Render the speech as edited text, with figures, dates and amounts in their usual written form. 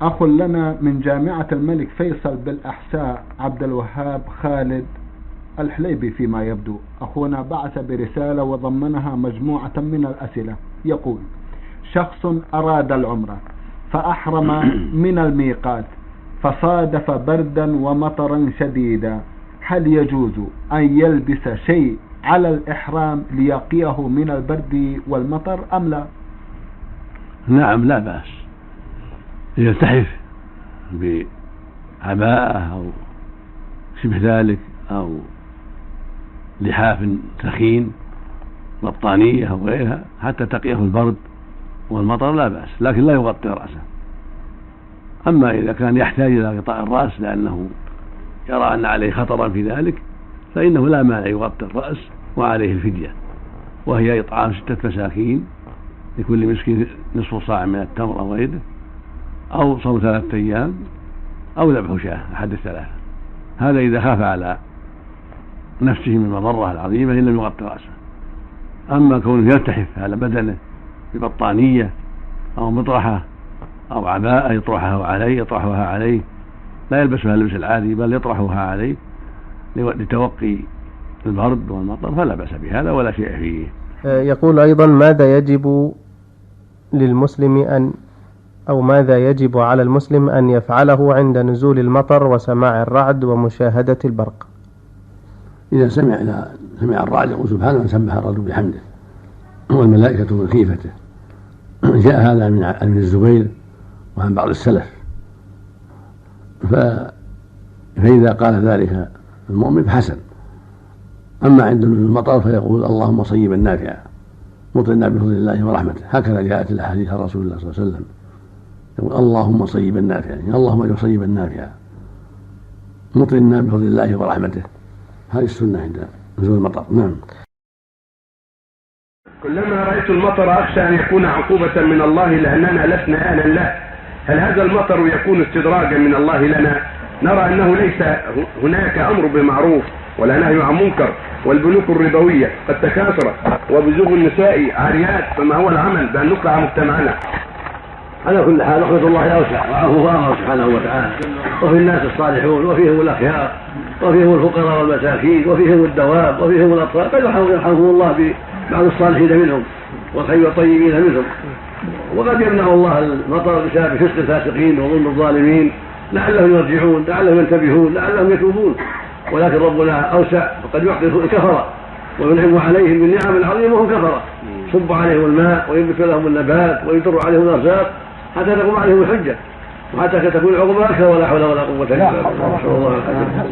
أخ لنا من جامعة الملك فيصل بالأحساء عبد الوهاب خالد الحليبي فيما يبدو. أخونا بعث برسالة وضمنها مجموعة من الأسئلة. يقول: شخص أراد العمرة فأحرم من الميقات فصادف بردا ومطرا شديدا، هل يجوز أن يلبس شيء على الإحرام ليقيه من البرد والمطر أم لا؟ نعم، لا بأس يلتحف بعباءة أو شبه ذلك أو لحاف ثخين بطانية أو غيرها حتى تقيه البرد والمطر، لا بأس، لكن لا يغطي رأسه. أما إذا كان يحتاج إلى غطاء الرأس لأنه يرى أن عليه خطرا في ذلك فإنه لا مانع يغطي الرأس وعليه الفدية، وهي إطعام 6 مساكين لكل مسكين نصف صاع من التمر أو غيره، أو صوم 3 أيام، أو ذبح شاة، أحد الثلاثة. هذا إذا خاف على نفسه من المضرة العظيمة إن لم يغطي رأسه. أما كونه يلتحف على بدنه ببطانية أو مطرحة أو عباءة يطرحها عليه لا يلبسها اللبس العادي بل يطرحها عليه لتوقي البرد والمطر فلا بأس بهذا ولا شيء فيه. يقول أيضا: ماذا يجب للمسلم ماذا يجب على المسلم أن يفعله عند نزول المطر وسماع الرعد ومشاهدة البرق؟ إذا سمع الرعد يقول سبحانه وسبح الرعد بحمده والملائكة من خيفته. جاء هذا من الزبير وعن بعض السلف. فإذا قال ذلك المؤمن فحسن. أما عند نزول المطر فيقول: اللهم صيبا نافعا مطرنا بفضل الله ورحمته. هكذا جاءت الأحاديث عن رسول الله صلى الله عليه وسلم، يقول: اللهم صيبا نافعا، اللهم اجعل صيبا نافعا مطرنا بفضل الله ورحمته. هذه السنة عند نزول المطر. نعم. كلما رأيت المطر أخشى أن يكون عقوبة من الله لأننا لسنا أهلا له. هل هذا المطر يكون استدراجا من الله لنا؟ نرى أنه ليس هناك أمر بمعروف ولا نهي عن منكر، والبنوك الربوية قد تكاثرت وبزوغ النساء عاريات، فما هو العمل بأن نقلع مجتمعنا؟ على كل حال رحمة الله أوسع وعفوه سبحانه وتعالى، وفي الناس الصالحون وفيهم الأخيار وفيهم الفقراء والمساكين وفيهم الدواب وفيهم الأطفال، قد يرحمهم الله ببعض الصالحين منهم والخير الطيبين منهم. وقد يمنع الله المطر بسبب فسق الفاسقين وظلم الظالمين، لعلهم يرجعون، لعلهم ينتبهون، لعلهم يتوبون. ولكن ربنا أوسع، فقد يعطي الكفرة وينعم عليهم بالنعم العظيمة وهم كفرة، صب عليهم الماء وينبت لهم النبات ويدر عليهم الأرزاق حتى تقوم عليهم الحجة وحتى تكون العقوبة أكثر، ولا حول ولا قوة إلا بالله.